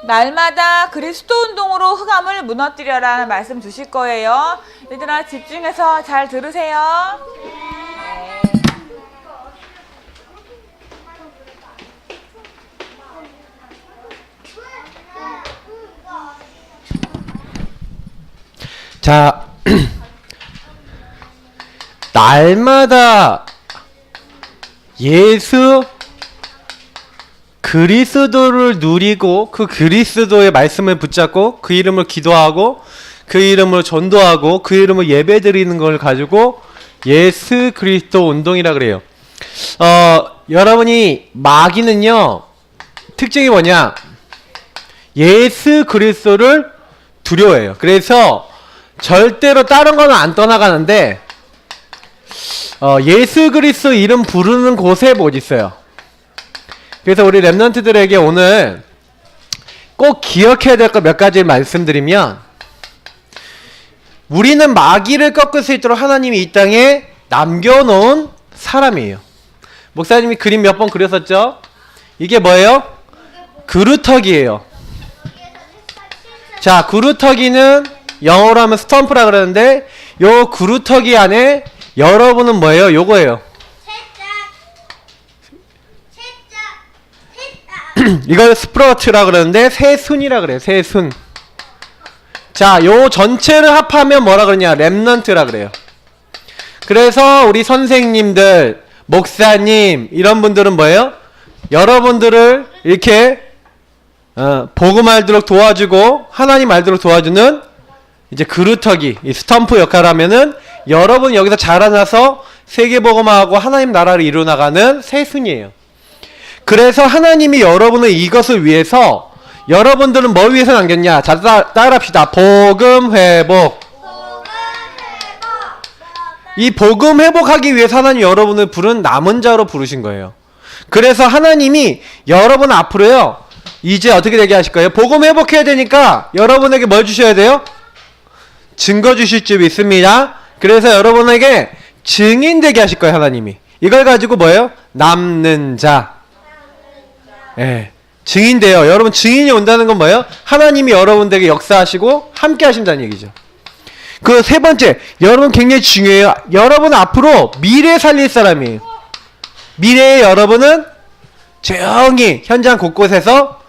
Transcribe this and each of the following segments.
날마다 그리스도 운동으로 흑암을 무너뜨려라는 말씀 주실 거예요. 얘들아 집중해서 잘 들으세요. 자, 날마다 예수 그리스도를 누리고 그 그리스도의 말씀을 붙잡고 그 이름을 기도하고 그 이름을 전도하고 그 이름을 예배드리는 걸 가지고 예수 그리스도 운동이라 그래요. 여러분이 마귀는요 특징이 뭐냐? 예수 그리스도를 두려워해요. 그래서 절대로 다른 거는 안 떠나가는데 예수 그리스도 이름 부르는 곳에 뭐 있어요. 그래서 우리 랩런트들에게 오늘 꼭 기억해야 될 거 몇 가지 말씀드리면, 우리는 마귀를 꺾을 수 있도록 하나님이 이 땅에 남겨놓은 사람이에요. 목사님이 그림 몇 번 그렸었죠? 이게 뭐예요? 그루터기예요. 자, 그루터기는 영어로 하면 스탬프라 그러는데, 요 그루터기 안에 여러분은 뭐예요? 요거예요. 이걸 스프러트라 그러는데 새순이라 그래요. 새순. 자, 요 전체를 합하면 뭐라 그러냐? 렘넌트라 그래요. 그래서 우리 선생님들, 목사님 이런 분들은 뭐예요? 여러분들을 이렇게 복음 알도록 도와주고 하나님 알도록 도와주는 이제 그루터기, 이 스탬프 역할을 하면은 여러분 여기서 자라나서 세계복음화하고 하나님 나라를 이루어나가는 새순이에요. 그래서 하나님이 여러분을 이것을 위해서, 여러분들은 뭐 위해서 남겼냐? 자, 따라합시다. 복음 회복. 이 복음 회복하기 위해서 하나님 여러분을 부른 남은 자로 부르신 거예요. 그래서 하나님이 여러분 앞으로요, 이제 어떻게 되게 하실 거예요? 복음 회복해야 되니까 여러분에게 뭘 주셔야 돼요? 증거 주실 줄 믿습니다. 그래서 여러분에게 증인 되게 하실 거예요, 하나님이. 이걸 가지고 뭐예요? 남는 자. 예, 증인 돼요. 여러분 증인이 온다는 건 뭐예요? 하나님이 여러분들에게 역사하시고 함께 하신다는 얘기죠. 그 세 번째, 여러분 굉장히 중요해요. 여러분 앞으로 미래 살릴 사람이에요. 미래의 여러분은 조용히 현장 곳곳에서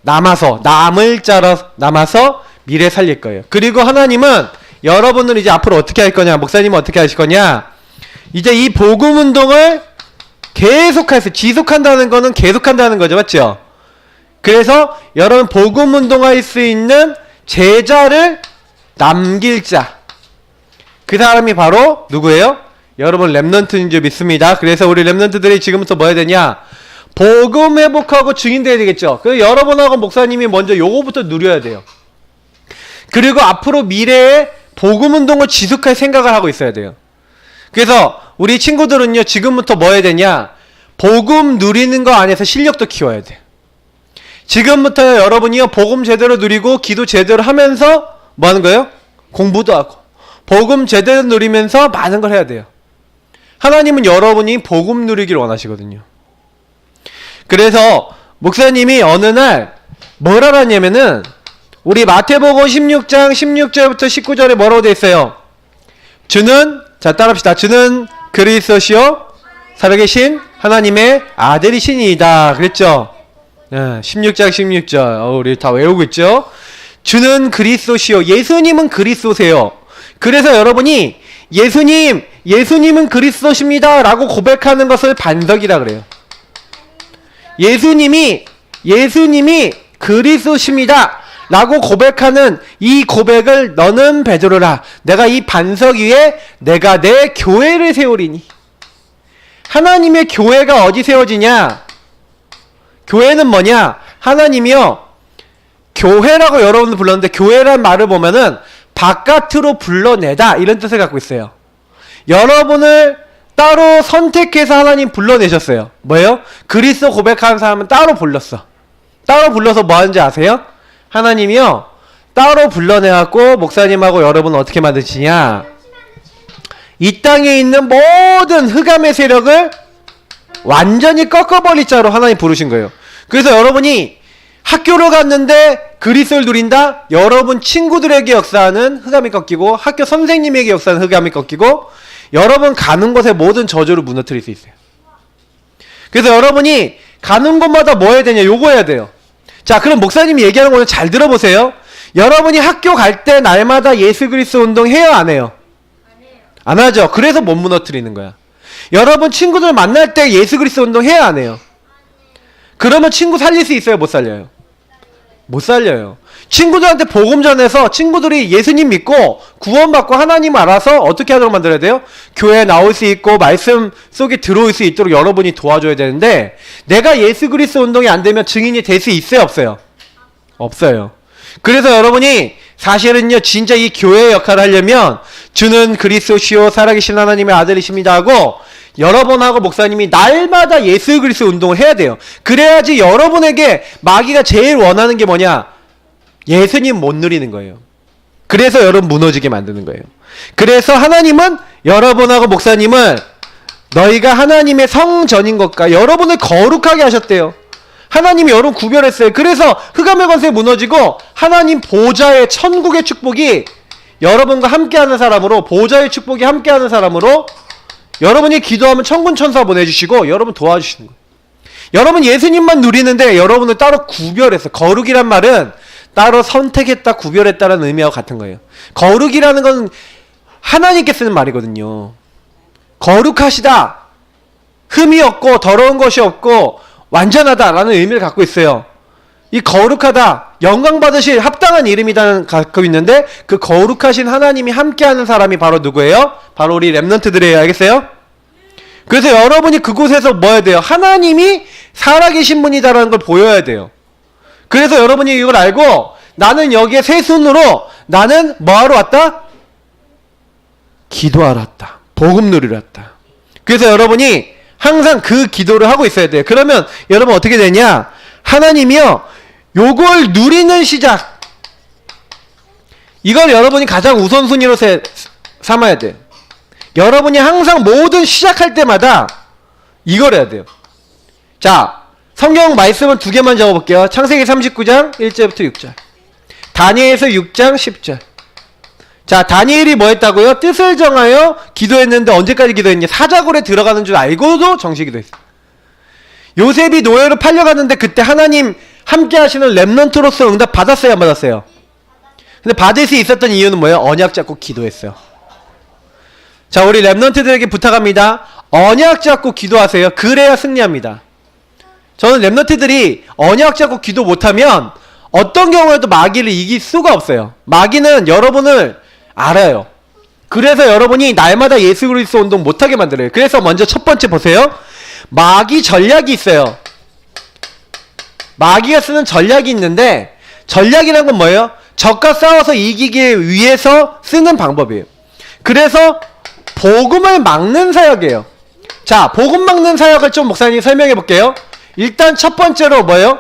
남을 자로 남아서 미래 살릴 거예요. 그리고 하나님은 여러분을 이제 앞으로 어떻게 할 거냐? 목사님은 어떻게 하실 거냐? 이제 이 복음 운동을 계속해서, 지속한다는 거는 계속한다는 거죠. 맞죠? 그래서 여러분 복음 운동할 수 있는 제자를 남길 자, 그 사람이 바로 누구예요? 여러분 랩넌트인 줄 믿습니다. 그래서 우리 랩넌트들이 지금부터 뭐 해야 되냐? 복음 회복하고 증인 돼야 되겠죠. 그래서 여러분하고 목사님이 먼저 요거부터 누려야 돼요. 그리고 앞으로 미래에 복음 운동을 지속할 생각을 하고 있어야 돼요. 그래서 우리 친구들은요, 지금부터 뭐 해야 되냐? 복음 누리는 거 안에서 실력도 키워야 돼. 지금부터 여러분이요, 복음 제대로 누리고 기도 제대로 하면서 뭐 하는 거예요? 공부도 하고 복음 제대로 누리면서 많은 걸 해야 돼요. 하나님은 여러분이 복음 누리기를 원하시거든요. 그래서 목사님이 어느 날 뭐라 하냐면은, 우리 마태복음 16장 16절부터 19절에 뭐라고 되어 있어요? 주는, 자 따라합시다. 주는 그리스도시요 살아계신 하나님의 아들이시니이다. 그랬죠? 16장 16절. 우리 다 외우고 있죠? 주는 그리스도시요. 예수님은 그리스도세요. 그래서 여러분이 예수님은 그리스도십니다 라고 고백하는 것을 반석이라 그래요. 예수님이 그리스도십니다 라고 고백하는 이 고백을 너는 베드로라. 내가 이 반석 위에 내가 내 교회를 세우리니. 하나님의 교회가 어디 세워지냐? 교회는 뭐냐? 하나님이요, 교회라고 여러분들 불렀는데, 교회란 말을 보면은 바깥으로 불러내다 이런 뜻을 갖고 있어요. 여러분을 따로 선택해서 하나님 불러내셨어요. 뭐예요? 그리스도 고백하는 사람은 따로 불렀어. 따로 불러서 뭐 하는지 아세요? 하나님이요, 따로 불러내갖고 목사님하고 여러분 어떻게 만드시냐? 이 땅에 있는 모든 흑암의 세력을 완전히 꺾어버릴 자로 하나님 부르신 거예요. 그래서 여러분이 학교를 갔는데 그리스도를 누린다? 여러분 친구들에게 역사하는 흑암이 꺾이고 학교 선생님에게 역사하는 흑암이 꺾이고 여러분 가는 곳의 모든 저주를 무너뜨릴 수 있어요. 그래서 여러분이 가는 곳마다 뭐 해야 되냐? 요거 해야 돼요. 자, 그럼 목사님이 얘기하는 거는 잘 들어보세요. 여러분이 학교 갈 때 날마다 예수 그리스도 운동 해요, 안 해요? 안 하죠. 그래서 못 무너뜨리는 거야. 여러분 친구들 만날 때 예수 그리스도 운동 해요, 안 해요? 그러면 친구 살릴 수 있어요, 못 살려요? 못 살려요. 친구들한테 복음 전해서 친구들이 예수님 믿고 구원받고 하나님 알아서 어떻게 하도록 만들어야 돼요? 교회에 나올 수 있고 말씀 속에 들어올 수 있도록 여러분이 도와줘야 되는데 내가 예수 그리스도 운동이 안 되면 증인이 될 수 있어요, 없어요? 없어요. 그래서 여러분이 사실은요 진짜 이 교회의 역할을 하려면 주는 그리스도시요 살아계신 하나님의 아들이십니다 하고 여러분하고 목사님이 날마다 예수 그리스도 운동을 해야 돼요. 그래야지 여러분에게 마귀가 제일 원하는 게 뭐냐? 예수님 못 누리는 거예요. 그래서 여러분 무너지게 만드는 거예요. 그래서 하나님은 여러분하고 목사님을 너희가 하나님의 성전인 것과 여러분을 거룩하게 하셨대요. 하나님이 여러분 구별했어요. 그래서 흑암의 권세 무너지고 하나님 보좌의 천국의 축복이 여러분과 함께하는 사람으로 보좌의 축복이 함께하는 사람으로 여러분이 기도하면 천군 천사 보내주시고 여러분 도와주시는 거예요. 여러분 예수님만 누리는데 여러분을 따로 구별했어요. 거룩이란 말은 따로 선택했다 구별했다라는 의미와 같은 거예요. 거룩이라는 건 하나님께 쓰는 말이거든요. 거룩하시다. 흠이 없고 더러운 것이 없고 완전하다라는 의미를 갖고 있어요. 이 거룩하다, 영광 받으실 합당한 이름이다는 갖고 있는데 그 거룩하신 하나님이 함께하는 사람이 바로 누구예요? 바로 우리 렘넌트들이에요. 알겠어요? 그래서 여러분이 그곳에서 뭐 해야 돼요? 하나님이 살아계신 분이다라는 걸 보여야 돼요. 그래서 여러분이 이걸 알고 나는 여기에 새 순으로 나는 뭐하러 왔다? 기도하러 왔다. 복음 누리러 왔다. 그래서 여러분이 항상 그 기도를 하고 있어야 돼요. 그러면 여러분 어떻게 되냐? 하나님이요 요걸 누리는 시작, 이걸 여러분이 가장 우선순위로 삼아야 돼요. 여러분이 항상 모든 시작할 때마다 이걸 해야 돼요. 자, 성경 말씀은 두 개만 적어볼게요. 창세기 39장 1절부터 6절, 다니엘서 6장 10절. 자, 다니엘이 뭐 했다고요? 뜻을 정하여 기도했는데 언제까지 기도했냐? 사자굴에 들어가는 줄 알고도 정시 기도했어요. 요셉이 노예로 팔려갔는데 그때 하나님 함께 하시는 렘넌트로서 응답 받았어요, 안 받았어요? 근데 받을 수 있었던 이유는 뭐예요? 언약 잡고 기도했어요. 자, 우리 렘넌트들에게 부탁합니다. 언약 잡고 기도하세요. 그래야 승리합니다. 저는 렘넌트들이 언약 잡고 기도 못하면 어떤 경우에도 마귀를 이길 수가 없어요. 마귀는 여러분을 알아요. 그래서 여러분이 날마다 예수 그리스도 운동 못하게 만들어요. 그래서 먼저 첫 번째 보세요. 마귀 전략이 있어요. 마귀가 쓰는 전략이 있는데 전략이라는 건 뭐예요? 적과 싸워서 이기기 위해서 쓰는 방법이에요. 그래서 복음을 막는 사역이에요. 자, 복음 막는 사역을 좀 목사님 설명해 볼게요. 일단 첫 번째로 뭐예요?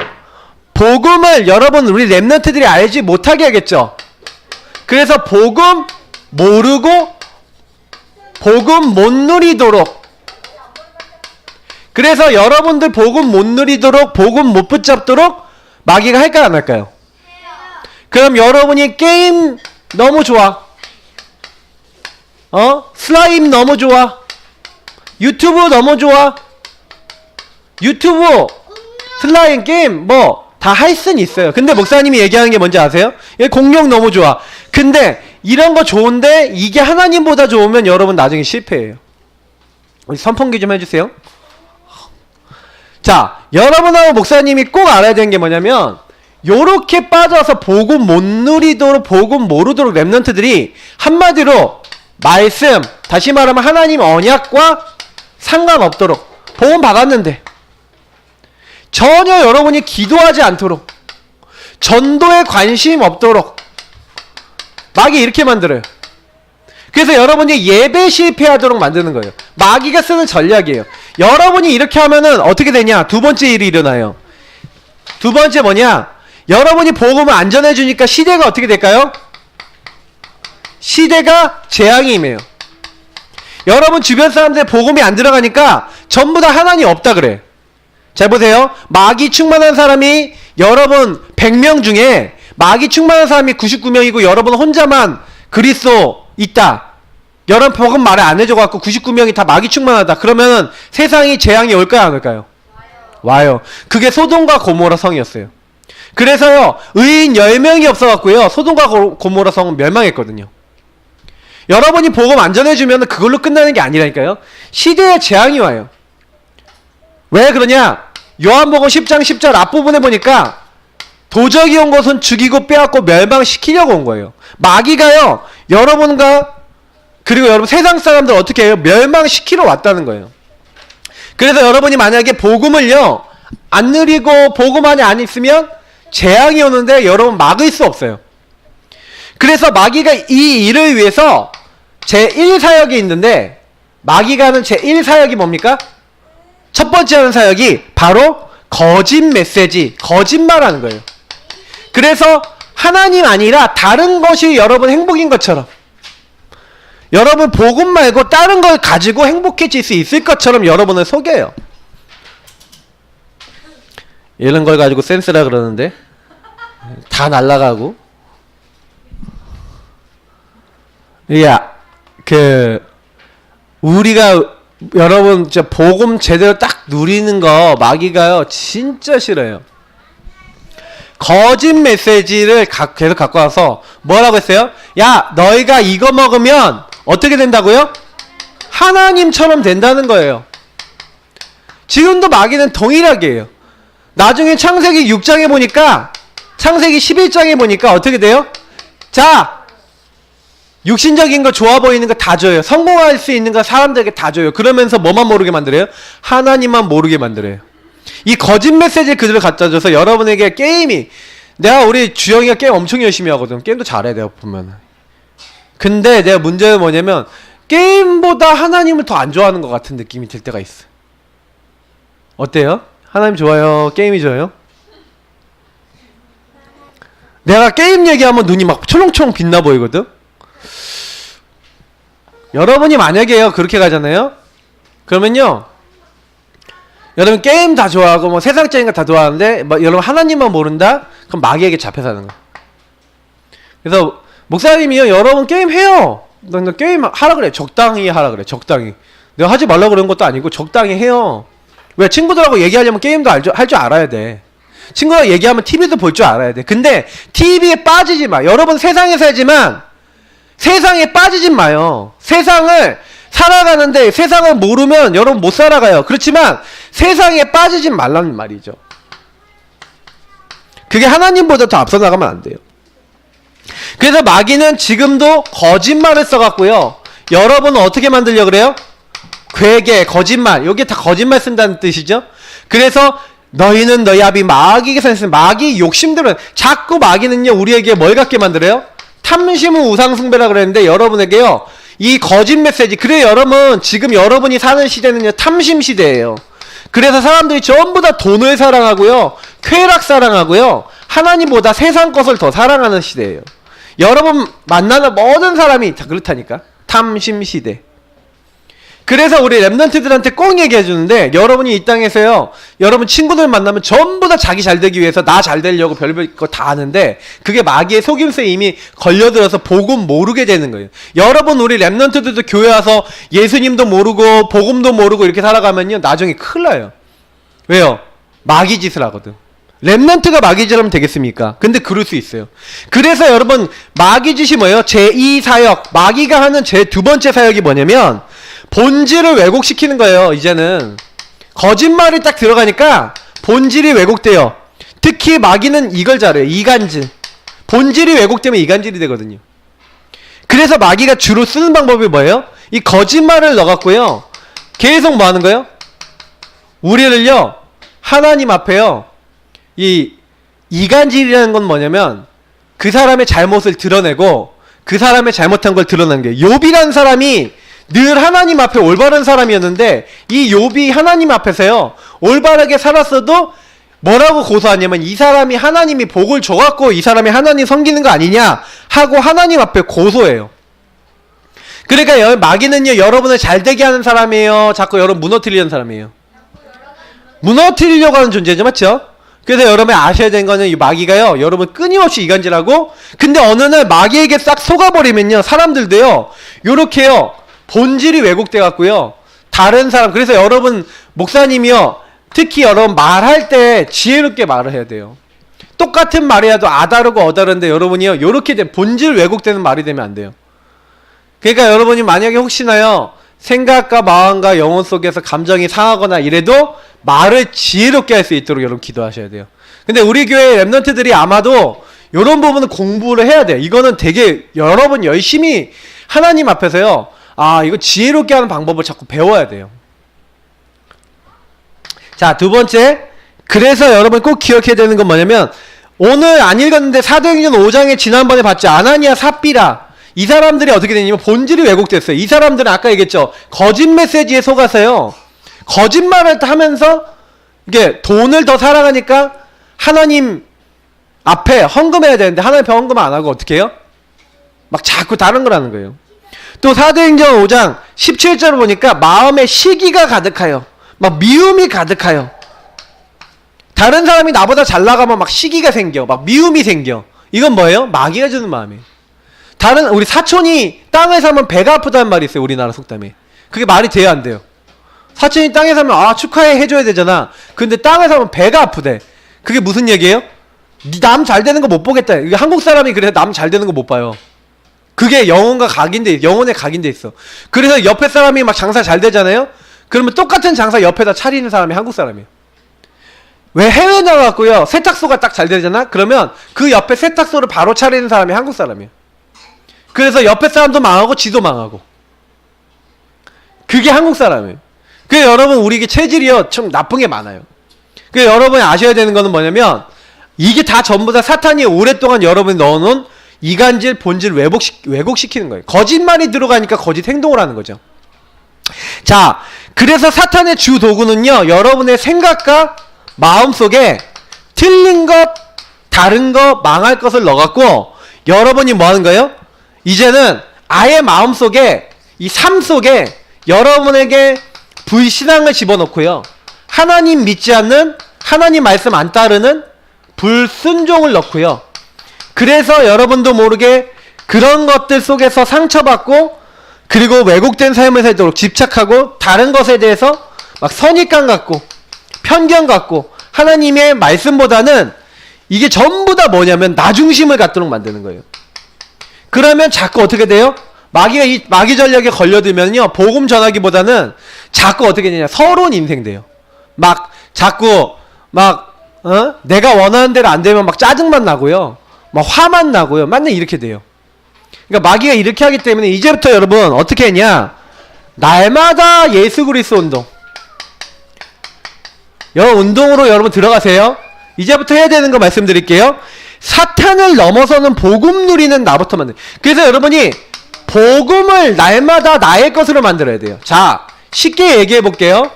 복음을 여러분 우리 렘넌트들이 알지 못하게 하겠죠. 그래서 복음 모르고 복음 못 누리도록, 그래서 여러분들 복음 못 누리도록 복음 못 붙잡도록 마귀가 할까요, 안 할까요? 그럼 여러분이 게임 너무 좋아, 슬라임 너무 좋아, 유튜브 너무 좋아, 유튜브 슬라임 게임 뭐 다 할 수는 있어요. 근데 목사님이 얘기하는 게 뭔지 아세요? 공룡 너무 좋아. 근데 이런 거 좋은데 이게 하나님보다 좋으면 여러분 나중에 실패해요. 우리 선풍기 좀 해주세요. 자, 여러분하고 목사님이 꼭 알아야 되는 게 뭐냐면 요렇게 빠져서 복음 못 누리도록 복음 모르도록 렘넌트들이 한마디로 말씀, 다시 말하면 하나님 언약과 상관없도록 복음 받았는데 전혀 여러분이 기도하지 않도록 전도에 관심 없도록 마귀 이렇게 만들어요. 그래서 여러분이 예배 실패하도록 만드는 거예요. 마귀가 쓰는 전략이에요. 여러분이 이렇게 하면은 어떻게 되냐? 두 번째 일이 일어나요. 두 번째 뭐냐? 여러분이 복음을 안 전해주니까 시대가 어떻게 될까요? 시대가 재앙이 임해요. 여러분 주변 사람들 복음이 안 들어가니까 전부 다 하나님 없다 그래. 잘 보세요. 마귀 충만한 사람이 여러분 100명 중에 마귀 충만한 사람이 99명이고 여러분 혼자만 그리스도 있다. 여러분 복음 말을 안 해줘갖고 99명이 다 마귀 충만하다. 그러면 세상이 재앙이 올까요 안 올까요? 와요. 그게 소돔과 고모라 성이었어요. 그래서요 의인 10명이 없어갖고요 소돔과 고모라 성은 멸망했거든요. 여러분이 복음 안 전해주면 그걸로 끝나는 게 아니라니까요. 시대에 재앙이 와요. 왜 그러냐? 요한복음 10장 10절 앞부분에 보니까 도적이 온 것은 죽이고 빼앗고 멸망시키려고 온 거예요. 마귀가요 여러분과 그리고 여러분 세상 사람들 어떻게 해요? 멸망시키러 왔다는 거예요. 그래서 여러분이 만약에 복음을요 안 누리고 복음 안에 안 있으면 재앙이 오는데 여러분 막을 수 없어요. 그래서 마귀가 이 일을 위해서 제1사역이 있는데 마귀가 하는 제1사역이 뭡니까? 첫 번째 하는 사역이 바로 거짓 메시지, 거짓말하는 거예요. 그래서 하나님 아니라 다른 것이 여러분 행복인 것처럼 여러분 복음 말고 다른 걸 가지고 행복해질 수 있을 것처럼 여러분을 속여요. 이런 걸 가지고 센스라 그러는데 다 날라가고 야, 우리가 여러분 진짜 복음 제대로 딱 누리는 거 마귀가요 진짜 싫어요. 거짓 메시지를 계속 갖고 와서 뭐라고 했어요? 야 너희가 이거 먹으면 어떻게 된다고요? 하나님처럼 된다는 거예요. 지금도 마귀는 동일하게 해요. 나중에 창세기 6장에 보니까 창세기 11장에 보니까 어떻게 돼요? 자 육신적인 거 좋아 보이는 거 다 줘요. 성공할 수 있는 거 사람들에게 다 줘요. 그러면서 뭐만 모르게 만들어요? 하나님만 모르게 만들어요. 이 거짓 메시지를 그대로 갖다 줘서 여러분에게 게임이 우리 주영이가 게임 엄청 열심히 하거든. 게임도 잘해 내가 보면. 근데 내가 문제는 뭐냐면 게임보다 하나님을 더 안 좋아하는 것 같은 느낌이 들 때가 있어. 어때요? 하나님 좋아요? 게임이 좋아요? 내가 게임 얘기하면 눈이 막 초롱초롱 빛나 보이거든? 여러분이 만약에요 그렇게 가잖아요? 그러면요 여러분 게임 다 좋아하고 뭐 세상적인 거 다 좋아하는데 여러분 하나님만 모른다? 그럼 마귀에게 잡혀 사는 거야. 그래서 목사님이요 여러분 게임 해요. 너 게임 하라 그래. 적당히 하라 그래. 적당히. 내가 하지 말라고 그런 것도 아니고 적당히 해요. 왜? 친구들하고 얘기하려면 게임도 할 줄 알아야 돼. 친구랑 얘기하면 TV도 볼 줄 알아야 돼. 근데 TV에 빠지지 마. 여러분 세상에 살지만 세상에 빠지지 마요. 세상을 살아가는데 세상을 모르면 여러분 못 살아가요. 그렇지만 세상에 빠지지 말라는 말이죠. 그게 하나님보다 더 앞서 나가면 안 돼요. 그래서 마귀는 지금도 거짓말을 써갖고요. 여러분은 어떻게 만들려고 그래요? 괴계, 거짓말. 여기 다 거짓말 쓴다는 뜻이죠. 그래서 너희는 너희 아비 마귀에게 산했으니 마귀 욕심들은 자꾸 마귀는요 우리에게 뭘 갖게 만들어요? 탐심 후 우상숭배라 그랬는데 여러분에게요 이 거짓 메시지. 그래 여러분 지금 여러분이 사는 시대는요 탐심 시대예요. 그래서 사람들이 전부 다 돈을 사랑하고요 쾌락 사랑하고요 하나님보다 세상 것을 더 사랑하는 시대예요. 여러분 만나는 모든 사람이 다 그렇다니까. 탐심 시대. 그래서 우리 랩런트들한테 꼭 얘기해 주는데 여러분이 이 땅에서요 여러분 친구들 만나면 전부 다 자기 잘 되기 위해서 나 잘 되려고 별별 거 다 하는데 그게 마귀의 속임수에 이미 걸려들어서 복음 모르게 되는 거예요. 여러분 우리 랩런트들도 교회 와서 예수님도 모르고 복음도 모르고 이렇게 살아가면요 나중에 큰일 나요. 왜요? 마귀 짓을 하거든. 랩런트가 마귀 짓하면 되겠습니까? 근데 그럴 수 있어요. 그래서 여러분 마귀 짓이 뭐예요? 제2사역. 마귀가 하는 제 두 번째 사역이 뭐냐면 본질을 왜곡시키는 거예요. 이제는 거짓말이 딱 들어가니까 본질이 왜곡돼요. 특히 마귀는 이걸 잘해요. 이간질. 본질이 왜곡되면 이간질이 되거든요. 그래서 마귀가 주로 쓰는 방법이 뭐예요? 이 거짓말을 넣어갖고요 계속 뭐 하는 거예요? 우리를요 하나님 앞에요 이 이간질이라는 건 뭐냐면 그 사람의 잘못을 드러내고 그 사람의 잘못한 걸 드러내는 게 욥이라는 사람이 늘 하나님 앞에 올바른 사람이었는데 이 욥이 하나님 앞에서요 올바르게 살았어도 뭐라고 고소하냐면 이 사람이 하나님이 복을 줘갖고 이 사람이 하나님 섬기는 거 아니냐 하고 하나님 앞에 고소해요. 그러니까 마귀는요 여러분을 잘되게 하는 사람이에요. 자꾸 여러분 무너뜨리려는 사람이에요. 무너뜨리려고 하는 존재죠. 맞죠? 그래서 여러분이 아셔야 되는 거는 이 마귀가요, 여러분 끊임없이 이간질하고, 근데 어느 날 마귀에게 싹 속아버리면요, 사람들도요, 요렇게요, 본질이 왜곡돼 갖고요, 다른 사람, 그래서 여러분 목사님이요, 특히 여러분 말할 때 지혜롭게 말을 해야 돼요. 똑같은 말이라도 아다르고 어다른데 여러분이요, 요렇게 된 본질 왜곡되는 말이 되면 안 돼요. 그러니까 여러분이 만약에 혹시나요, 생각과 마음과 영혼 속에서 감정이 상하거나 이래도 말을 지혜롭게 할 수 있도록 여러분 기도하셔야 돼요. 근데 우리 교회 랩런트들이 아마도 이런 부분은 공부를 해야 돼요. 이거는 되게 여러분 열심히 하나님 앞에서요, 아, 이거 지혜롭게 하는 방법을 자꾸 배워야 돼요. 자, 두 번째, 그래서 여러분 꼭 기억해야 되는 건 뭐냐면, 오늘 안 읽었는데 사도행전 5장에 지난번에 봤죠. 아나니아 삽비라, 이 사람들이 어떻게 되냐면 본질이 왜곡됐어요. 이 사람들은 아까 얘기했죠, 거짓 메시지에 속아서요, 거짓말을 하면서 이게 돈을 더 사랑하니까 하나님 앞에 헌금해야 되는데 하나님 앞에 헌금 안 하고 어떻게 해요? 막 자꾸 다른 걸 하는 거예요. 또 사도행전 5장 17절을 보니까 마음에 시기가 가득하여, 막 미움이 가득하여, 다른 사람이 나보다 잘 나가면 막 시기가 생겨, 막 미움이 생겨. 이건 뭐예요? 마귀가 주는 마음이에요. 다른 우리 사촌이 땅에 사면 배가 아프다는 말이 있어요. 우리나라 속담에. 그게 말이 돼요, 안 돼요? 사촌이 땅에 사면 아, 축하해 해줘야 되잖아. 근데 땅에 사면 배가 아프대. 그게 무슨 얘기예요? 남 잘 되는 거 못 보겠다. 이게 한국 사람이 그래서 남 잘 되는 거 못 봐요. 그게 영혼의 각인돼 있어. 그래서 옆에 사람이 막 장사 잘 되잖아요. 그러면 똑같은 장사 옆에다 차리는 사람이 한국 사람이에요. 왜 해외 나가고요, 세탁소가 딱 잘 되잖아. 그러면 그 옆에 세탁소를 바로 차리는 사람이 한국 사람이에요. 그래서 옆에 사람도 망하고 지도 망하고. 그게 한국 사람이에요. 그래서 여러분, 우리 체질이요, 좀 나쁜 게 많아요. 그래서 여러분이 아셔야 되는 거는 뭐냐면, 이게 다 전부 다 사탄이 오랫동안 여러분이 넣어놓은 이간질, 본질 왜곡시키는 거예요. 거짓말이 들어가니까 거짓 행동을 하는 거죠. 자, 그래서 사탄의 주 도구는요, 여러분의 생각과 마음 속에 틀린 것, 다른 것, 망할 것을 넣어갖고, 여러분이 뭐 하는 거예요? 이제는 아예 마음 속에, 이 삶 속에 여러분에게 불신앙을 집어넣고요, 하나님 믿지 않는, 하나님 말씀 안 따르는 불순종을 넣고요, 그래서 여러분도 모르게 그런 것들 속에서 상처받고, 그리고 왜곡된 삶을 살도록 집착하고, 다른 것에 대해서 막 선입관 갖고 편견 갖고, 하나님의 말씀보다는 이게 전부 다 뭐냐면 나 중심을 갖도록 만드는 거예요. 그러면 자꾸 어떻게 돼요? 마귀가 이 마귀 전략에 걸려들면요, 복음 전하기보다는 자꾸 어떻게 되냐, 서러운 인생 돼요. 막 자꾸 막 내가 원하는 대로 안 되면 막 짜증만 나고요, 막 화만 나고요, 맨날 이렇게 돼요. 그러니까 마귀가 이렇게 하기 때문에 이제부터 여러분 어떻게 했냐, 날마다 예수 그리스도 운동, 여러분 운동으로 여러분 들어가세요. 이제부터 해야 되는 거 말씀드릴게요. 사탄을 넘어서는 복음 누리는 나부터 만들. 그래서 여러분이 복음을 날마다 나의 것으로 만들어야 돼요. 자, 쉽게 얘기해 볼게요.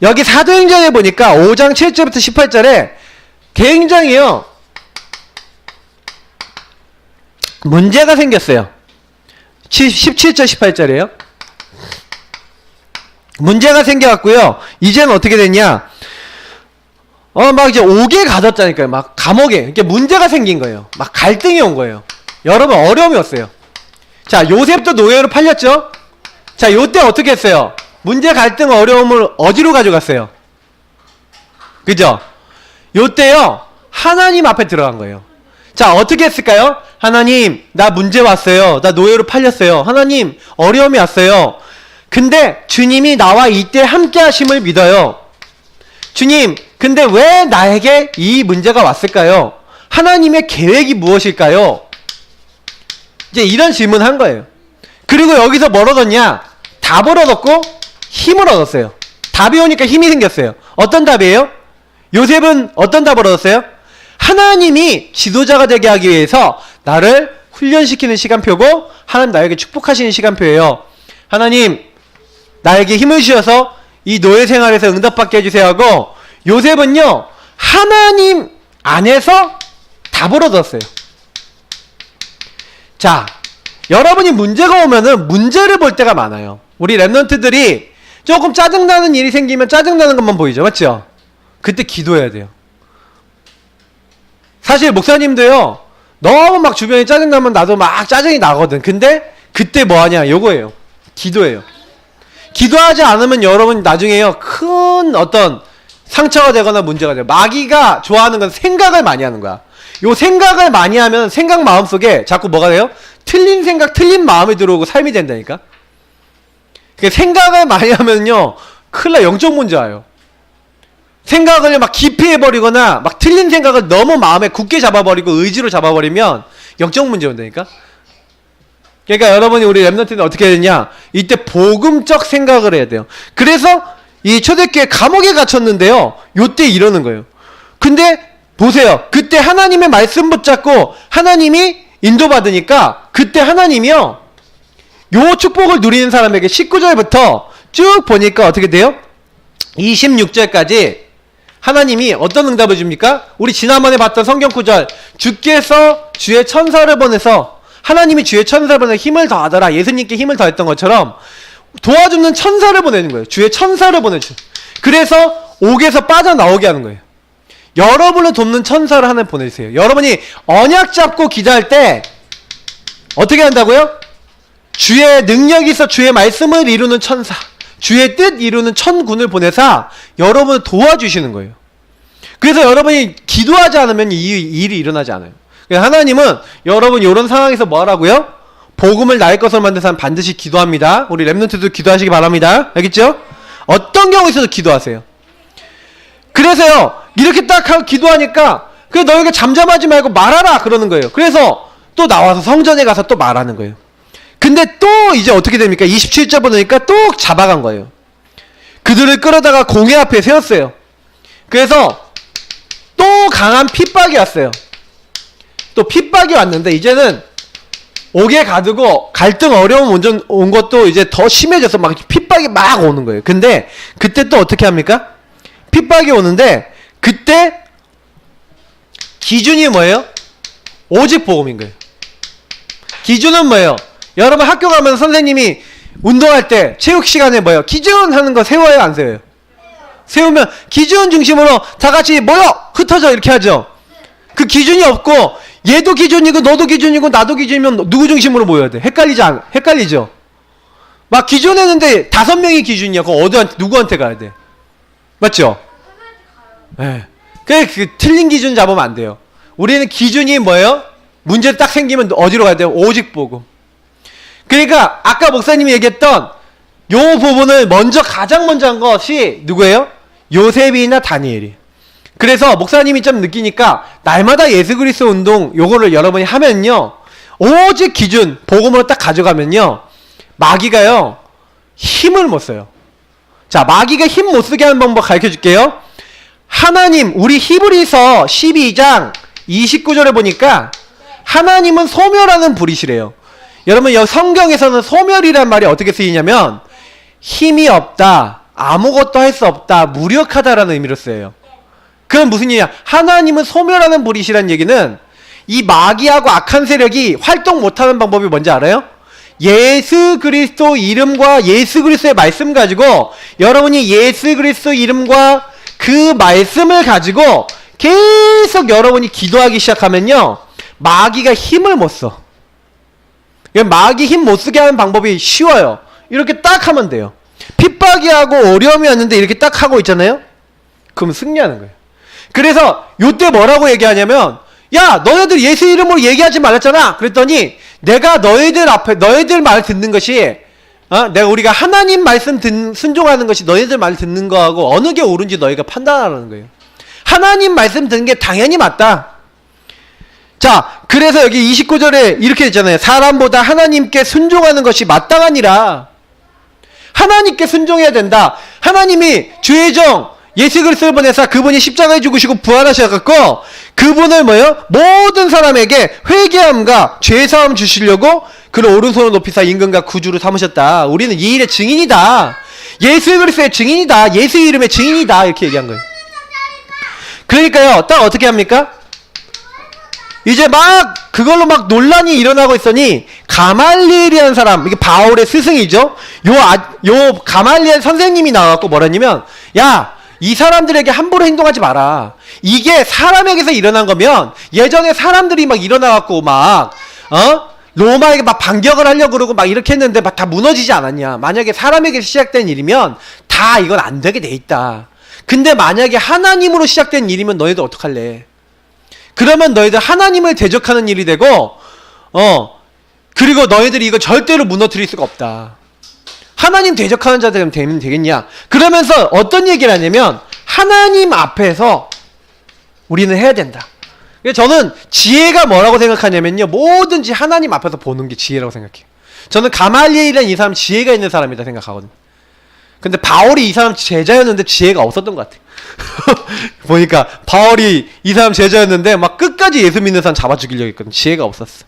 여기 사도행전에 보니까 5장 7절부터 18절에 굉장히요, 문제가 생겼어요. 17절 18절이에요. 문제가 생겨갖고요, 이제는 어떻게 됐냐, 막 이제 옥에 가뒀다니까요. 막 감옥에. 이렇게 문제가 생긴 거예요. 막 갈등이 온 거예요. 여러분, 어려움이 왔어요. 자, 요셉도 노예로 팔렸죠? 자, 요때 어떻게 했어요? 문제, 갈등, 어려움을 어디로 가져갔어요? 그죠? 요때요, 하나님 앞에 들어간 거예요. 자, 어떻게 했을까요? 하나님, 나 문제 왔어요. 나 노예로 팔렸어요. 하나님, 어려움이 왔어요. 근데 주님이 나와 이때 함께 하심을 믿어요. 주님, 근데 왜 나에게 이 문제가 왔을까요? 하나님의 계획이 무엇일까요? 이제 이런 질문 한 거예요. 그리고 여기서 뭘 얻었냐? 답을 얻었고 힘을 얻었어요. 답이 오니까 힘이 생겼어요. 어떤 답이에요? 요셉은 어떤 답을 얻었어요? 하나님이 지도자가 되게 하기 위해서 나를 훈련시키는 시간표고, 하나님 나에게 축복하시는 시간표예요. 하나님, 나에게 힘을 주셔서 이 노예 생활에서 응답받게 해주세요 하고, 요셉은요, 하나님 안에서 답을 얻었어요. 자, 여러분이 문제가 오면은 문제를 볼 때가 많아요. 우리 랩런트들이 조금 짜증나는 일이 생기면 짜증나는 것만 보이죠, 맞죠? 그때 기도해야 돼요. 사실 목사님도요, 너무 막 주변에 짜증나면 나도 막 짜증이 나거든. 근데 그때 뭐 하냐? 요거예요. 기도해요. 기도하지 않으면 여러분 나중에요, 큰 어떤 상처가 되거나 문제가 돼요. 마귀가 좋아하는 건 생각을 많이 하는 거야. 요 생각을 많이 하면 생각 마음속에 자꾸 뭐가 돼요? 틀린 생각, 틀린 마음이 들어오고 삶이 된다니까? 그러니까 생각을 많이 하면요, 큰일 나, 영적 문제 와요. 생각을 막 깊이 해버리거나 막 틀린 생각을 너무 마음에 굳게 잡아버리고 의지로 잡아버리면 영적 문제 온다니까? 그러니까 여러분이 우리 랩런트는 어떻게 해야 되냐? 이때 복음적 생각을 해야 돼요. 그래서 이 초대교회 감옥에 갇혔는데요, 요때 이러는 거예요. 근데 보세요. 그때 하나님의 말씀 붙잡고 하나님이 인도받으니까 그때 하나님이요, 요 축복을 누리는 사람에게 19절부터 쭉 보니까 어떻게 돼요? 26절까지 하나님이 어떤 응답을 줍니까? 우리 지난번에 봤던 성경 구절, 주께서 주의 천사를 보내서, 하나님이 주의 천사를 보내서 힘을 더하더라, 예수님께 힘을 더했던 것처럼 도와주는 천사를 보내는 거예요. 주의 천사를 보내주. 그래서 옥에서 빠져나오게 하는 거예요. 여러분을 돕는 천사를 하나 보내주세요. 여러분이 언약 잡고 기도할 때 어떻게 한다고요? 주의 능력이 있어 주의 말씀을 이루는 천사, 주의 뜻 이루는 천군을 보내서 여러분을 도와주시는 거예요. 그래서 여러분이 기도하지 않으면 이 일이 일어나지 않아요. 하나님은 여러분 이런 상황에서 뭐 하라고요? 복음을 나의 것으로 만든 사람 반드시 기도합니다. 우리 랩런트도 기도하시기 바랍니다. 알겠죠? 어떤 경우에 있어도 기도하세요. 그래서요, 이렇게 딱 하고 기도하니까, 그래 너희가 잠잠하지 말고 말하라 그러는 거예요. 그래서 또 나와서 성전에 가서 또 말하는 거예요. 근데 또 이제 어떻게 됩니까? 27절 보니까 또 잡아간 거예요. 그들을 끌어다가 공회 앞에 세웠어요. 그래서 또 강한 핍박이 왔어요. 또 핍박이 왔는데 이제는 옥에 가두고 갈등 어려움 온 것도 이제 더 심해져서 막 핍박이 막 오는 거예요. 근데 그때 또 어떻게 합니까? 핍박이 오는데 그때 기준이 뭐예요? 오직 복음인 거예요. 기준은 뭐예요? 여러분 학교 가면 선생님이 운동할 때 체육 시간에 뭐예요? 기준 하는 거 세워요, 안 세워요? 세우면 기준 중심으로 다 같이 모여! 흩어져 이렇게 하죠. 그 기준이 없고 얘도 기준이고 너도 기준이고 나도 기준이면 누구 중심으로 모여야 돼? 헷갈리죠? 막 기준 했는데 5명이 기준이야. 그거 누구한테 가야 돼? 맞죠? 네. 그 틀린 기준 잡으면 안 돼요. 우리는 기준이 뭐예요? 문제 딱 생기면 어디로 가야 돼요? 오직 복음. 그러니까 아까 목사님이 얘기했던 요 부분을 가장 먼저 한 것이 누구예요? 요셉이나 다니엘이. 그래서 목사님이 좀 느끼니까 날마다 예수 그리스도 운동 요거를 여러분이 하면요, 오직 기준 복음으로 딱 가져가면요, 마귀가요 힘을 못 써요. 자, 마귀가 힘 못 쓰게 하는 방법 가르쳐 줄게요. 하나님, 우리 히브리서 12장 29절에 보니까 하나님은 소멸하는 불이시래요. 여러분 여기 성경에서는 소멸이란 말이 어떻게 쓰이냐면 힘이 없다, 아무것도 할 수 없다, 무력하다라는 의미로 쓰여요. 그럼 무슨 얘기냐? 하나님은 소멸하는 불이시라는 얘기는 이 마귀하고 악한 세력이 활동 못하는 방법이 뭔지 알아요? 예수 그리스도 이름과 예수 그리스도의 말씀 가지고, 여러분이 예수 그리스도 이름과 그 말씀을 가지고 계속 여러분이 기도하기 시작하면요, 마귀가 힘을 못 써. 마귀 힘 못 쓰게 하는 방법이 쉬워요. 이렇게 딱 하면 돼요. 핍박이 하고 어려움이 왔는데 이렇게 딱 하고 있잖아요? 그럼 승리하는 거예요. 그래서 요때 뭐라고 얘기하냐면, 야 너네들 예수 이름으로 얘기하지 말았잖아. 그랬더니 내가 너희들 앞에 너희들 말 듣는 것이 내가 우리가 하나님 말씀 순종하는 것이 너희들 말 듣는 거하고 어느 게 옳은지 너희가 판단하라는 거예요. 하나님 말씀 듣는 게 당연히 맞다. 자, 그래서 여기 29절에 이렇게 있잖아요. 사람보다 하나님께 순종하는 것이 마땅하니라. 하나님께 순종해야 된다. 하나님이 주의 종 예수 그리스도를 보내사 그분이 십자가에 죽으시고 부활하셔갖고 그분을 모든 사람에게 회개함과 죄사함 주시려고 그를 오른손으로 높이사 임금과 구주로 삼으셨다. 우리는 이 일의 증인이다. 예수 그리스도의 증인이다. 예수 이름의 증인이다. 이렇게 얘기한 거예요. 그러니까요, 딱 어떻게 합니까? 이제 막 그걸로 막 논란이 일어나고 있으니 가말리엘이라는 사람, 이게 바울의 스승이죠. 요 가말리엘 선생님이 나와갖고 뭐라냐면, 야 이 사람들에게 함부로 행동하지 마라. 이게 사람에게서 일어난 거면 예전에 사람들이 막 일어나갖고 막 로마에게 막 반격을 하려고 그러고 막 이렇게 했는데 막 다 무너지지 않았냐. 만약에 사람에게 시작된 일이면 다 이건 안 되게 돼 있다. 근데 만약에 하나님으로 시작된 일이면 너희들 어떡할래? 그러면 너희들 하나님을 대적하는 일이 되고 그리고 너희들이 이거 절대로 무너뜨릴 수가 없다. 하나님 대적하는 자들 되면 되겠냐? 그러면서 어떤 얘기를 하냐면 하나님 앞에서 우리는 해야 된다. 저는 지혜가 뭐라고 생각하냐면요, 뭐든지 하나님 앞에서 보는 게 지혜라고 생각해요. 저는 가말리엘이라는 이 사람 지혜가 있는 사람이다 생각하거든요. 근데 바울이 이 사람 제자였는데 지혜가 없었던 것 같아요. 보니까 바울이 이 사람 제자였는데 막 끝까지 예수 믿는 사람 잡아 죽이려고 했거든. 지혜가 없었어.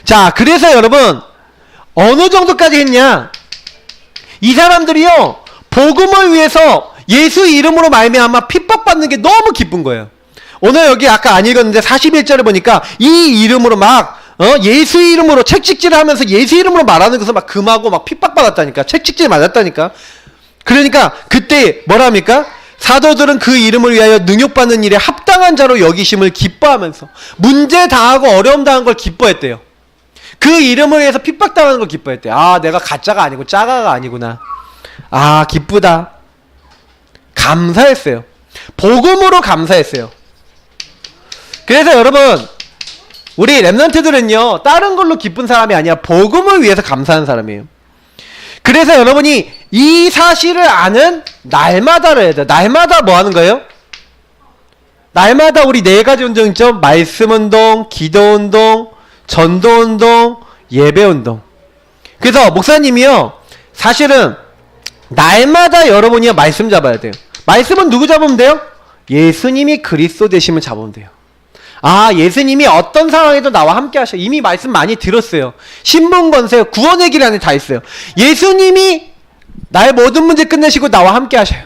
자, 그래서 여러분 어느 정도까지 했냐? 이 사람들이요, 복음을 위해서 예수 이름으로 말미암아 핍박받는 게 너무 기쁜 거예요. 오늘 여기 아까 안 읽었는데 41절에 보니까 이 이름으로 막 예수 이름으로 책찍질을 하면서 예수 이름으로 말하는 것을 막 금하고 막 핍박받았다니까. 책찍질 맞았다니까. 그러니까 그때 뭐라 합니까? 사도들은 그 이름을 위하여 능욕받는 일에 합당한 자로 여기심을 기뻐하면서 문제 당하고 어려움 당한 걸 기뻐했대요. 그 이름을 위해서 핍박당하는 걸 기뻐했대요. 아, 내가 가짜가 아니고 짜가가 아니구나. 아, 기쁘다. 감사했어요. 복음으로 감사했어요. 그래서 여러분, 우리 랩런트들은요, 다른 걸로 기쁜 사람이 아니야. 복음을 위해서 감사하는 사람이에요. 그래서 여러분이 이 사실을 아는 날마다를 해야 돼. 날마다 뭐 하는 거예요? 날마다 우리 4가지 운동 있죠? 말씀 운동, 기도 운동, 전도 운동, 예배 운동. 그래서 목사님이요, 사실은 날마다 여러분이 말씀 잡아야 돼요. 말씀은 누구 잡으면 돼요? 예수님이 그리스도 되심을 잡으면 돼요. 아, 예수님이 어떤 상황에도 나와 함께 하셔. 이미 말씀 많이 들었어요. 신분 권세, 구원의 길 안에 다 있어요. 예수님이 나의 모든 문제 끝내시고 나와 함께 하셔요.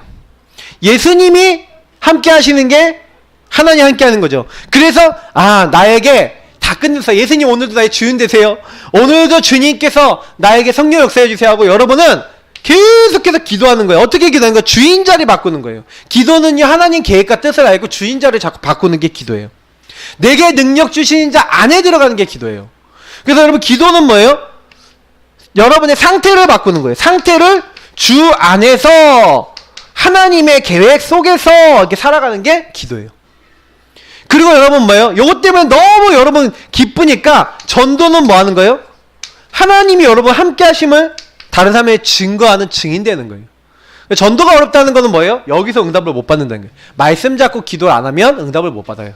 예수님이 함께 하시는 게 하나님 함께 하는 거죠. 그래서 나에게 다 끝냈어. 예수님 오늘도 나의 주인 되세요. 오늘도 주님께서 나에게 성령 역사해 주세요 하고 여러분은 계속해서 기도하는 거예요. 어떻게 기도하는 거예요? 주인 자리 바꾸는 거예요. 기도는요, 하나님 계획과 뜻을 알고 주인 자리를 자꾸 바꾸는 게 기도예요. 내게 능력 주시는 자 안에 들어가는 게 기도예요. 그래서 여러분, 기도는 뭐예요? 여러분의 상태를 바꾸는 거예요. 상태를 주 안에서 하나님의 계획 속에서 이렇게 살아가는 게 기도예요. 그리고 여러분 뭐예요? 요것 때문에 너무 여러분 기쁘니까 전도는 뭐 하는 거예요? 하나님이 여러분 함께 하심을 다른 사람에게 증거하는 증인 되는 거예요. 전도가 어렵다는 거는 뭐예요? 여기서 응답을 못 받는다는 거예요. 말씀 잡고 기도를 안 하면 응답을 못 받아요.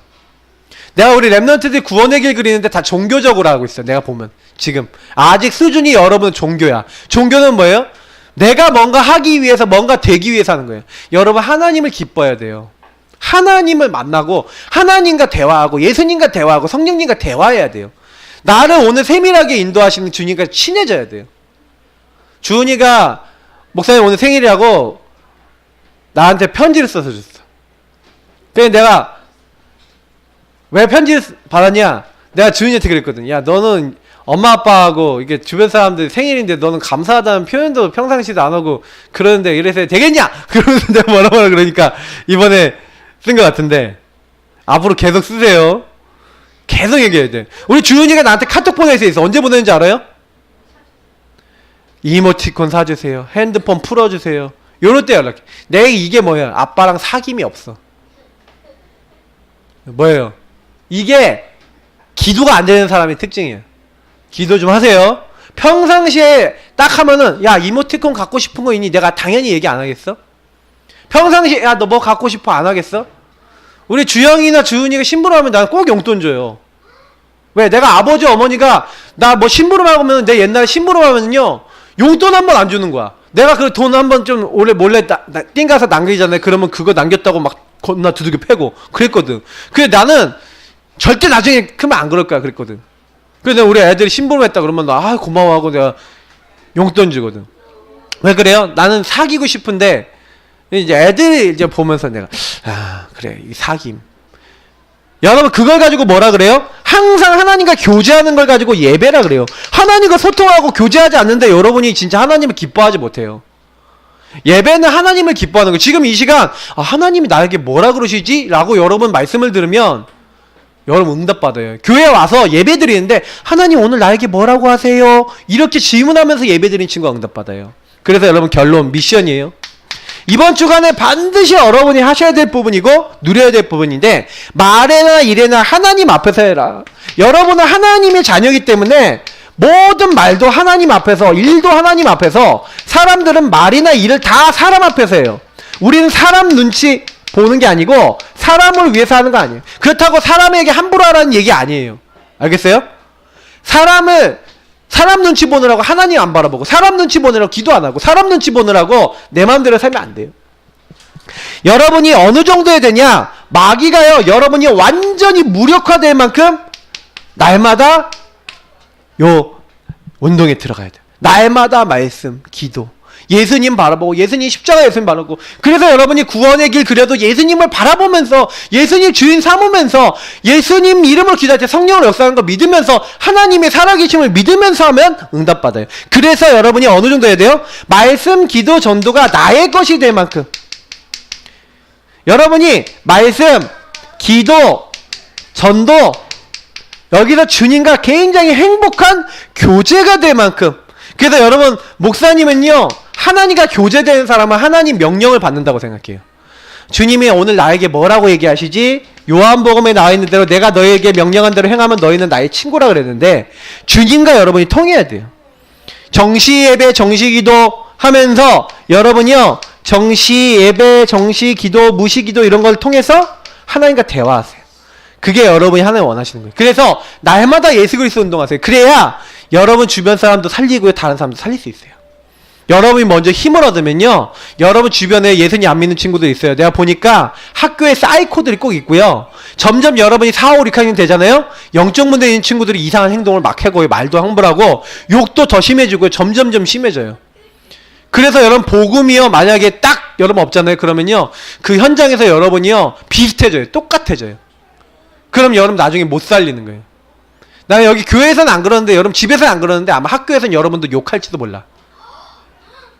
내가 우리 랩런트들이 구원의 길 그리는데 다 종교적으로 하고 있어요. 내가 보면 지금 아직 수준이 여러분 종교야. 종교는 뭐예요? 내가 뭔가 하기 위해서, 뭔가 되기 위해서 하는 거예요. 여러분, 하나님을 기뻐해야 돼요. 하나님을 만나고 하나님과 대화하고 예수님과 대화하고 성령님과 대화해야 돼요. 나를 오늘 세밀하게 인도하시는 주님과 친해져야 돼요. 주은이가 목사님 오늘 생일이라고 나한테 편지를 써서 줬어. 그래서 내가 왜 편지를 받았냐? 내가 주은이한테 그랬거든. 야, 너는 엄마 아빠하고 이게 주변 사람들 생일인데 너는 감사하다는 표현도 평상시도 안 하고 그러는데 이래서 되겠냐? 그러면서 내가 뭐라 그러니까 이번에 쓴 것 같은데 앞으로 계속 쓰세요. 계속 얘기해야 돼. 우리 주은이가 나한테 카톡 보낼 수 있어. 언제 보내는지 알아요? 이모티콘 사주세요. 핸드폰 풀어주세요. 요럴 때 연락해. 내 이게 뭐야? 아빠랑 사귐이 없어. 뭐예요? 이게 기도가 안 되는 사람의 특징이에요. 기도 좀 하세요. 평상시에 딱 하면은 야, 이모티콘 갖고 싶은 거 있니? 내가 당연히 얘기 안 하겠어? 평상시에 야, 너 뭐 갖고 싶어? 안 하겠어? 우리 주영이나 주은이가 심부름하면 난 꼭 용돈 줘요. 왜? 내가 아버지 어머니가 나 뭐 심부름하면 내 옛날에 심부름하면요 용돈 한 번 안 주는 거야. 내가 그 돈 한 번 좀 몰래 띵가서 남기잖아요. 그러면 그거 남겼다고 막 겁나 두들겨 패고 그랬거든. 그래 나는 절대 나중에 크면 안 그럴 거야 그랬거든. 그래서 우리 애들이 심부름했다 그러면 나 고마워하고 내가 용돈 주거든. 왜 그래요? 나는 사귀고 싶은데 이제 애들이 이제 보면서 내가 그래 이 사귐. 여러분 그걸 가지고 뭐라 그래요? 항상 하나님과 교제하는 걸 가지고 예배라 그래요. 하나님과 소통하고 교제하지 않는데 여러분이 진짜 하나님을 기뻐하지 못해요. 예배는 하나님을 기뻐하는 거예요. 지금 이 시간 하나님이 나에게 뭐라 그러시지? 라고 여러분 말씀을 들으면 여러분 응답받아요. 교회에 와서 예배 드리는데 하나님 오늘 나에게 뭐라고 하세요? 이렇게 질문하면서 예배 드린 친구가 응답받아요. 그래서 여러분 결론 미션이에요. 이번 주간에 반드시 여러분이 하셔야 될 부분이고 누려야 될 부분인데 말에나 일에나 하나님 앞에서 해라. 여러분은 하나님의 자녀이기 때문에 모든 말도 하나님 앞에서 일도 하나님 앞에서 사람들은 말이나 일을 다 사람 앞에서 해요. 우리는 사람 눈치 보는 게 아니고 사람을 위해서 하는 거 아니에요. 그렇다고 사람에게 함부로 하라는 얘기 아니에요. 알겠어요? 사람 눈치 보느라고 하나님 안 바라보고 사람 눈치 보느라고 기도 안 하고 사람 눈치 보느라고 내 마음대로 살면 안 돼요. 여러분이 어느 정도에 되냐? 마귀가요 여러분이 완전히 무력화될 만큼 날마다 요 운동에 들어가야 돼요. 날마다 말씀, 기도, 예수님 바라보고 예수님 십자가 예수님 바라보고 그래서 여러분이 구원의 길 그려도 예수님을 바라보면서 예수님 주인 삼으면서 예수님 이름으로 기도할 때 성령으로 역사하는 거 믿으면서 하나님의 살아계심을 믿으면서 하면 응답받아요. 그래서 여러분이 어느 정도 해야 돼요? 말씀, 기도, 전도가 나의 것이 될 만큼 여러분이 말씀, 기도, 전도 여기서 주님과 굉장히 행복한 교제가 될 만큼 그래서 여러분 목사님은요 하나님과 교제되는 사람은 하나님 명령을 받는다고 생각해요. 주님이 오늘 나에게 뭐라고 얘기하시지? 요한복음에 나와 있는 대로 내가 너에게 명령한 대로 행하면 너희는 나의 친구라 그랬는데 주님과 여러분이 통해야 돼요. 정시 예배, 정시 기도 하면서 여러분이요 정시 예배, 정시 기도, 무시 기도 이런 걸 통해서 하나님과 대화하세요. 그게 여러분이 하나님 원하시는 거예요. 그래서 날마다 예수 그리스도 운동하세요. 그래야 여러분 주변 사람도 살리고요 다른 사람도 살릴 수 있어요. 여러분이 먼저 힘을 얻으면요 여러분 주변에 예수님 안 믿는 친구들 있어요. 내가 보니까 학교에 사이코들이 꼭 있고요 점점 여러분이 4, 5, 6학년 되잖아요. 영적 문제 있는 친구들이 이상한 행동을 막 해고요 말도 함부로하고 욕도 더 심해지고요 점점점 심해져요. 그래서 여러분 복음이요 만약에 딱 여러분 없잖아요. 그러면요 그 현장에서 여러분이요 비슷해져요. 똑같아져요. 그럼 여러분 나중에 못 살리는 거예요. 나 여기 교회에서는 안 그러는데 여러분 집에서는 안 그러는데 아마 학교에서는 여러분도 욕할지도 몰라.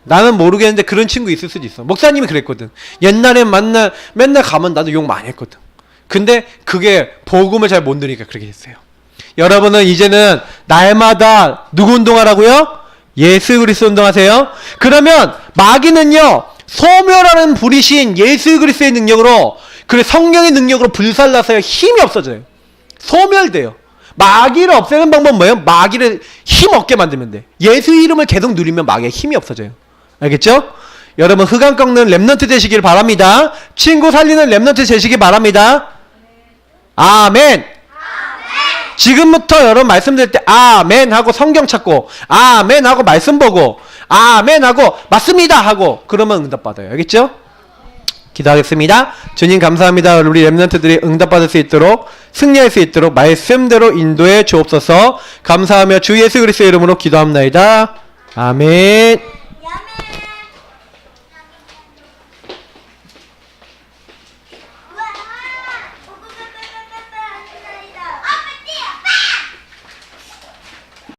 나는 모르겠는데 그런 친구 있을 수도 있어. 목사님이 그랬거든. 옛날에 맨날 가면 나도 욕 많이 했거든. 근데 그게 복음을 잘 못 들으니까 그렇게 됐어요. 여러분은 이제는 날마다 누구 운동하라고요? 예수 그리스도 운동하세요. 그러면 마귀는요 소멸하는 불이신 예수 그리스도의 능력으로 그리고 성령의 능력으로 불살라서요 힘이 없어져요. 소멸돼요. 마귀를 없애는 방법은 뭐예요? 마귀를 힘 없게 만들면 돼. 예수 이름을 계속 누리면 마귀의 힘이 없어져요. 알겠죠? 여러분 흑암 꺾는 렘넌트 되시길 바랍니다. 친구 살리는 렘넌트 되시길 바랍니다. 아멘. 지금부터 여러분 말씀드릴 때 아멘 하고 성경 찾고 아멘 하고 말씀 보고 아멘 하고 맞습니다 하고 그러면 응답 받아요. 알겠죠? 기도하겠습니다. 주님 감사합니다. 우리 렘넌트들이 응답받을 수 있도록 승리할 수 있도록 말씀대로 인도해 주옵소서. 감사하며 주 예수 그리스도의 이름으로 기도합나이다. 아멘.